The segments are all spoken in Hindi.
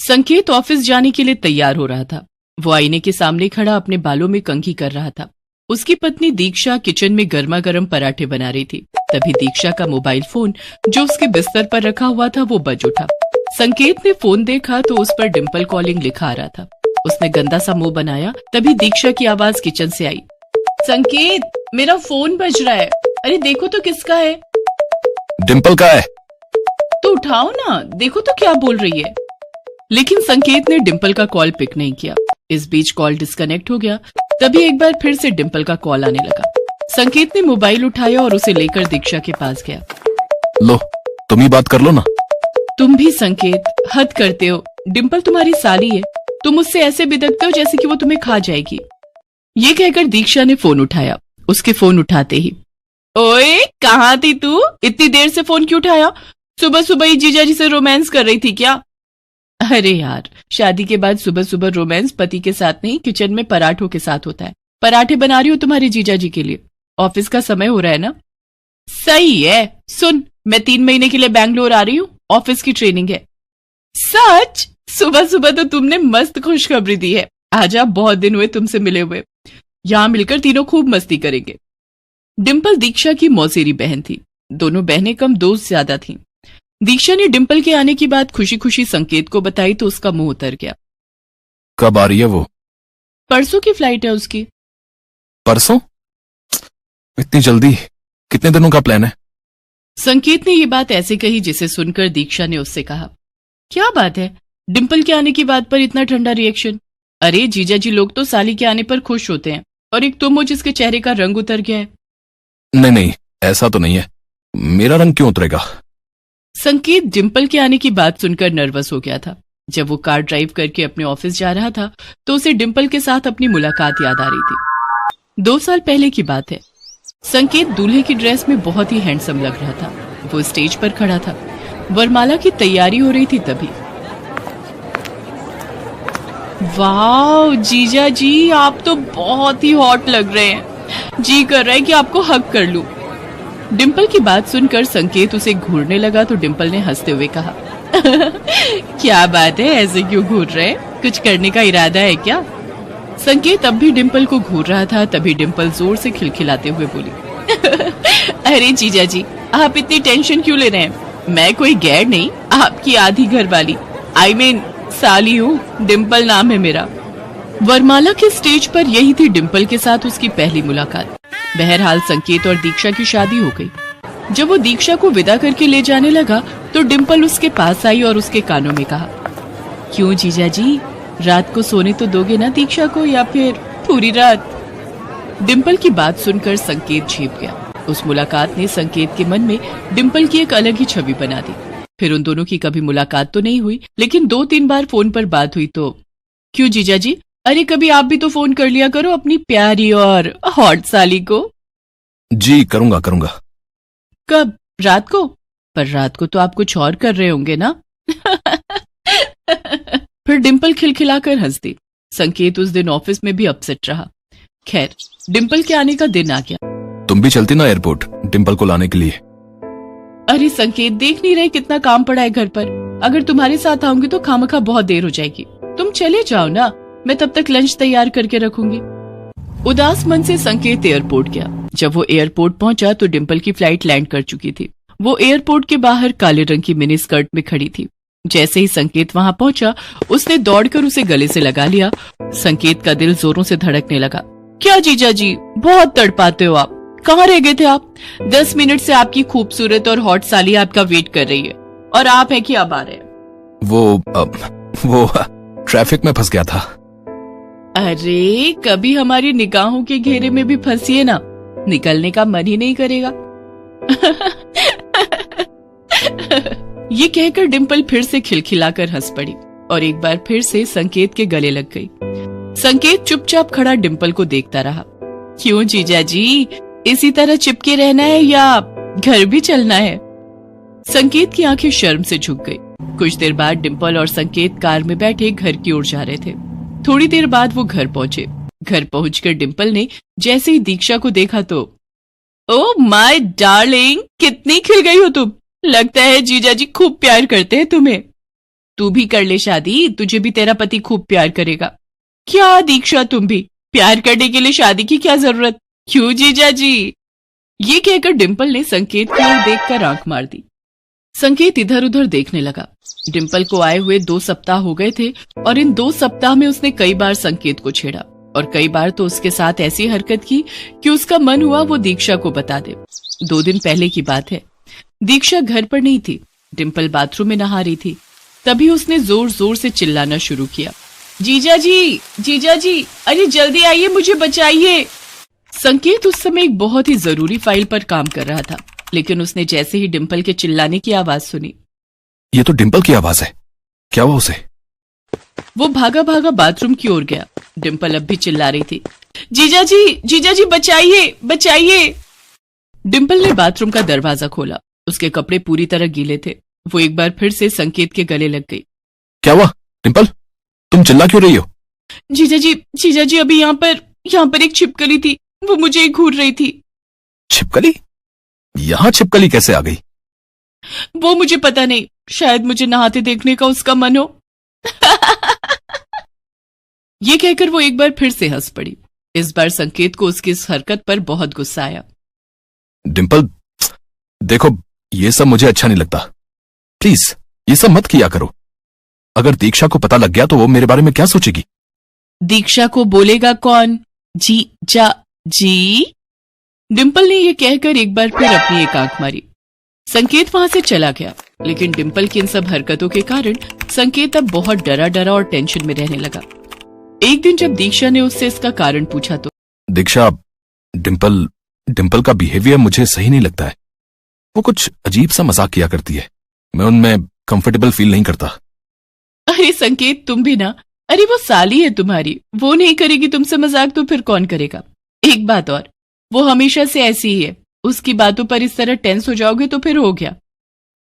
संकेत ऑफिस जाने के लिए तैयार हो रहा था। वो आईने के सामने खड़ा अपने बालों में कंघी कर रहा था। उसकी पत्नी दीक्षा किचन में गर्मा गर्म पराठे बना रही थी। तभी दीक्षा का मोबाइल फोन जो उसके बिस्तर पर रखा हुआ था वो बज उठा। संकेत ने फोन देखा तो उस पर डिम्पल कॉलिंग लिखा आ रहा था। उसने गंदा सा मुंह बनाया। तभी दीक्षा की आवाज किचन से आई, संकेत मेरा फोन बज रहा है। अरे देखो तो किसका है। डिम्पल का है। तो उठाओ ना, देखो तो क्या बोल रही है। लेकिन संकेत ने डिम्पल का कॉल पिक नहीं किया। इस बीच कॉल डिस्कनेक्ट हो गया। तभी एक बार फिर से डिम्पल का कॉल आने लगा। संकेत ने मोबाइल उठाया और उसे लेकर दीक्षा के पास गया। लो तुम ही बात कर लो ना। तुम भी संकेत, हद करते हो। डिम्पल तुम्हारी साली है। तुम उससे ऐसे बिदकते हो जैसे कि वो तुम्हें खा जाएगी। ये कहकर दीक्षा ने फोन उठाया। उसके फोन उठाते ही, ओए कहाँ थी तू? इतनी देर से फोन क्यों उठाया? सुबह सुबह ही जीजाजी से रोमांस कर रही थी क्या? अरे यार, शादी के बाद सुबह सुबह रोमांस पति के साथ नहीं, किचन में पराठों के साथ होता है। पराठे बना रही हो तुम्हारे जीजाजी के लिए। ऑफिस का समय हो रहा है ना। सही है। सुन, मैं 3 महीने के लिए बैंगलोर आ रही हूँ। ऑफिस की ट्रेनिंग है। सच? सुबह सुबह तो तुमने मस्त खुशखबरी दी है। आजा, बहुत दिन हुए तुमसे मिले हुए। यहां मिलकर तीनों खूब मस्ती करेंगे। डिम्पल दीक्षा की मौसेरी बहन थी। दोनों बहनें कम दोस्त ज्यादा थीं। दीक्षा ने डिम्पल के आने की बात खुशी खुशी संकेत को बताई तो उसका मुंह उतर गया। कब आ रही है वो? परसों की फ्लाइट है उसकी। परसों? इतनी जल्दी? कितने दिनों का प्लान है? संकेत ने ये बात ऐसे कही जिसे सुनकर दीक्षा ने उससे कहा, क्या बात है? डिम्पल के आने की बात पर इतना ठंडा रिएक्शन? अरे जीजाजी लोग तो साली के आने पर खुश होते हैं, और एक तुम हो जिसके चेहरे का रंग उतर गया है। नहीं, ऐसा तो नहीं है। मेरा रंग क्यों उतरेगा? संकेत डिम्पल के आने की बात सुनकर नर्वस हो गया था। जब वो कार ड्राइव करके अपने ऑफिस जा रहा था तो उसे डिम्पल के साथ अपनी मुलाकात याद आ रही थी। 2 साल पहले की बात है। संकेत दूल्हे की ड्रेस में बहुत ही हैंडसम लग रहा था। वो स्टेज पर खड़ा था। वरमाला की तैयारी हो रही थी। तभी, वाह जीजा जी, आप तो बहुत ही हॉट लग रहे हैं। जी कर रहा है कि आपको हक कर लूं। डिम्पल की बात सुनकर संकेत उसे घूरने लगा तो डिम्पल ने हंसते हुए कहा, क्या बात है, ऐसे क्यों घूर रहे हैं? कुछ करने का इरादा है क्या? संकेत अब भी डिम्पल को घूर रहा था। तभी डिम्पल जोर से खिलखिलाते हुए बोली, अरे जीजा जी, आप इतनी टेंशन क्यों ले रहे हैं? मैं कोई गैर नहीं, आपकी आधी घर वाली, I mean साली हूँ। डिम्पल नाम है मेरा। वरमाला के स्टेज पर यही थी डिम्पल के साथ उसकी पहली मुलाकात। बहरहाल संकेत और दीक्षा की शादी हो गई। जब वो दीक्षा को विदा करके ले जाने लगा तो डिम्पल उसके पास आई और उसके कानों में कहा, क्यों जीजा जी, रात को सोने तो दोगे ना दीक्षा को, या फिर पूरी रात? डिम्पल की बात सुनकर संकेत झेप गया। उस मुलाकात ने संकेत के मन में डिम्पल की एक अलग ही छवि बना दी। फिर उन दोनों की कभी मुलाकात तो नहीं हुई, लेकिन 2-3 बार फोन पर बात हुई। तो क्यों जीजा जी, अरे कभी आप भी तो फोन कर लिया करो अपनी प्यारी और हॉट साली को। जी करूंगा। कब? रात को? पर रात को तो आप कुछ और कर रहे होंगे ना? फिर डिम्पल खिलखिलाकर हंस दी। संकेत उस दिन ऑफिस में भी अपसेट रहा। खैर, डिम्पल के आने का दिन आ गया। तुम भी चलती ना एयरपोर्ट डिम्पल को लाने के लिए? अरे संकेत, देख नहीं रहे कितना काम पड़ा है घर पर? अगर तुम्हारे साथ आऊंगी तो खामखा बहुत देर हो जाएगी। तुम चले जाओ ना, मैं तब तक लंच तैयार करके रखूंगी। उदास मन से संकेत एयरपोर्ट गया। जब वो एयरपोर्ट पहुंचा तो डिम्पल की फ्लाइट लैंड कर चुकी थी। वो एयरपोर्ट के बाहर काले रंग की मिनी स्कर्ट में खड़ी थी। जैसे ही संकेत वहां पहुंचा, उसने दौड़कर उसे गले से लगा लिया। संकेत का दिल जोरों से धड़कने लगा। क्या जीजा जी, बहुत तड़पाते हो आप। कहाँ रह गए थे आप? 10 मिनट से आपकी खूबसूरत और हॉट साली आपका वेट कर रही है, और आप है कि अब आ रहे हैं? वो ट्रैफिक में फंस गया था। अरे कभी हमारी निगाहों के घेरे में भी फंसिए ना, निकलने का मन ही नहीं करेगा। ये कहकर डिम्पल फिर से खिलखिलाकर हंस पड़ी और एक बार फिर से संकेत के गले लग गई। संकेत चुपचाप खड़ा डिम्पल को देखता रहा। क्यों जीजा जी, इसी तरह चिपके रहना है या घर भी चलना है? संकेत की आंखें शर्म से झुक गई। कुछ देर बाद डिम्पल और संकेत कार में बैठे घर की ओर जा रहे थे। थोड़ी देर बाद वो घर पहुंचे। घर पहुंचकर डिम्पल ने जैसे ही दीक्षा को देखा तो, ओह माय डार्लिंग, कितनी खिल गई हो तुम। लगता है जीजाजी खूब प्यार करते हैं तुम्हें। तू भी कर ले शादी, तुझे भी तेरा पति खूब प्यार करेगा। क्या दीक्षा, तुम भी प्यार करने के लिए शादी की क्या जरूरत, क्यों जीजा जी? ये कहकर डिंपल ने संकेत की ओर देखकर आंख मार दी। संकेत इधर उधर देखने लगा। डिंपल को आए हुए 2 सप्ताह हो गए थे और इन 2 सप्ताह में उसने कई बार संकेत को छेड़ा और कई बार तो उसके साथ ऐसी हरकत की कि उसका मन हुआ वो दीक्षा को बता दे। 2 दिन पहले की बात है। दीक्षा घर पर नहीं थी, डिंपल बाथरूम में नहा रही थी। तभी उसने जोर जोर से चिल्लाना शुरू किया, जीजा जी, अरे जल्दी आइए, मुझे बचाइए। संकेत उस समय एक बहुत ही जरूरी फाइल पर काम कर रहा था, लेकिन उसने जैसे ही डिंपल के चिल्लाने की आवाज सुनी, ये तो डिंपल की आवाज है, क्या हुआ उसे? वो भागा भागा बाथरूम की ओर गया। डिंपल अब भी चिल्ला रही थी, जीजा जी बचाइए। डिंपल ने बाथरूम का दरवाजा खोला। उसके कपड़े पूरी तरह गीले थे। वो एक बार फिर से संकेत के गले लग गई। क्या हुआ डिंपल, तुम चिल्ला क्यों रही हो? जीजा जी अभी यहाँ पर एक छिपकली थी, वो मुझे घूर रही थी। छिपकली? यहां छिपकली कैसे आ गई? वो मुझे पता नहीं, शायद मुझे नहाते देखने का उसका मन हो। ये कहकर वो एक बार फिर से हंस पड़ी। इस बार संकेत को उसकी इस हरकत पर बहुत गुस्सा आया। डिंपल देखो, ये सब मुझे अच्छा नहीं लगता, प्लीज ये सब मत किया करो। अगर दीक्षा को पता लग गया तो वो मेरे बारे में क्या सोचेगी? दीक्षा को बोलेगा कौन? जीजा जी। डिंपल ने यह कहकर एक बार फिर अपनी एक आंख मारी। संकेत वहां से चला गया, लेकिन डिंपल की इन सब हरकतों के कारण संकेत अब बहुत डरा और टेंशन में रहने लगा। एक दिन जब दीक्षा ने उससे इसका कारण पूछा तो, दीक्षा, डिंपल का बिहेवियर मुझे सही नहीं लगता है। वो कुछ अजीब सा मजाक किया करती है, मैं उनमें कंफर्टेबल फील नहीं करता। अरे संकेत, तुम भी ना, अरे वो साली है तुम्हारी, वो नहीं करेगी तुमसे मजाक तो फिर कौन करेगा? एक बात और, वो हमेशा से ऐसी ही है, उसकी बातों पर इस तरह टेंस हो जाओगे तो फिर हो गया।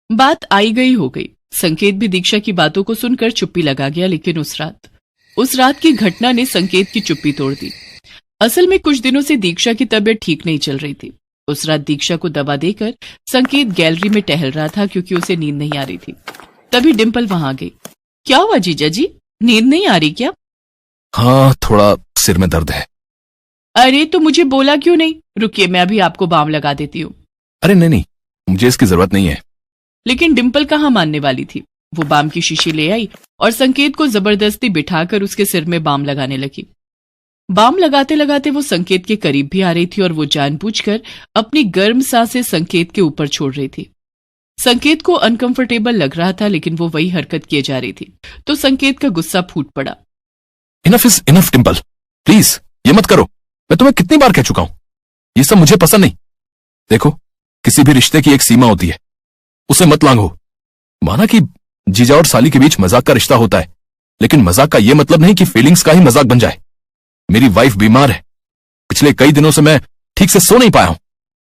बात आई गई हो गई। संकेत भी दीक्षा की बातों को सुनकर चुप्पी लगा गया, लेकिन उस रात की घटना ने संकेत की चुप्पी तोड़ दी। असल में कुछ दिनों से दीक्षा की तबीयत ठीक नहीं चल रही थी। उस रात दीक्षा को दवा देकर संकेत गैलरी में टहल रहा था, क्योंकि उसे नींद नहीं आ रही थी। तभी डिंपल वहां आ गई। क्या हुआ जीजा जी, नींद नहीं आ रही क्या? हाँ, थोड़ा सिर में दर्द है। अरे तो मुझे बोला क्यों नहीं? रुकिए, मैं अभी आपको बाम लगा देती हूँ। अरे नहीं, मुझे इसकी जरूरत नहीं है। लेकिन डिंपल कहाँ मानने वाली थी। वो बाम की शीशी ले आई और संकेत को जबरदस्ती बिठाकर उसके सिर में बाम लगाने लगी। बाम लगाते लगाते वो संकेत के करीब भी आ रही थी और वो जानबूझकर अपनी गर्म सांसें संकेत के ऊपर छोड़ रही थी। संकेत को अनकंफर्टेबल लग रहा था, लेकिन वो वही हरकत किए जा रही थी, तो संकेत का गुस्सा फूट पड़ा। Enough is enough Dimple, please ये मत करो। मैं तुम्हें कितनी बार कह चुका हूं, ये सब मुझे पसंद नहीं। देखो, किसी भी रिश्ते की एक सीमा होती है, उसे मत लांघो। माना कि जीजा और साली के बीच मजाक का रिश्ता होता है, लेकिन मजाक का यह मतलब नहीं कि फीलिंग्स का ही मजाक बन जाए। मेरी वाइफ बीमार है, पिछले कई दिनों से मैं ठीक से सो नहीं पाया हूं।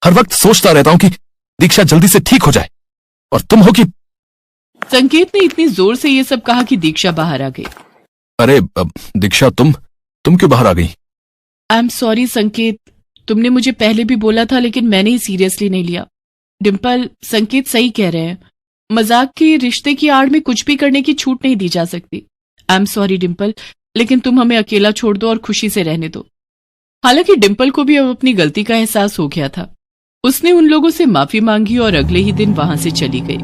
हर वक्त सोचता रहता हूं कि दीक्षा जल्दी से ठीक हो जाए, और तुम हो कि। संकेत ने इतनी जोर से ये सब कहा कि दीक्षा बाहर आ गई। अरे दीक्षा, तुम क्यों बाहर आ गई? आई एम सॉरी संकेत, तुमने मुझे पहले भी बोला था, लेकिन मैंने ही सीरियसली नहीं लिया। डिंपल, संकेत सही कह रहे हैं, मजाक के रिश्ते की आड़ में कुछ भी करने की छूट नहीं दी जा सकती। आई एम सॉरी डिंपल, लेकिन तुम हमें अकेला छोड़ दो और खुशी से रहने दो। हालांकि डिंपल को भी अब अपनी गलती का एहसास हो गया था। उसने उन लोगों से माफी मांगी और अगले ही दिन वहां से चली गई।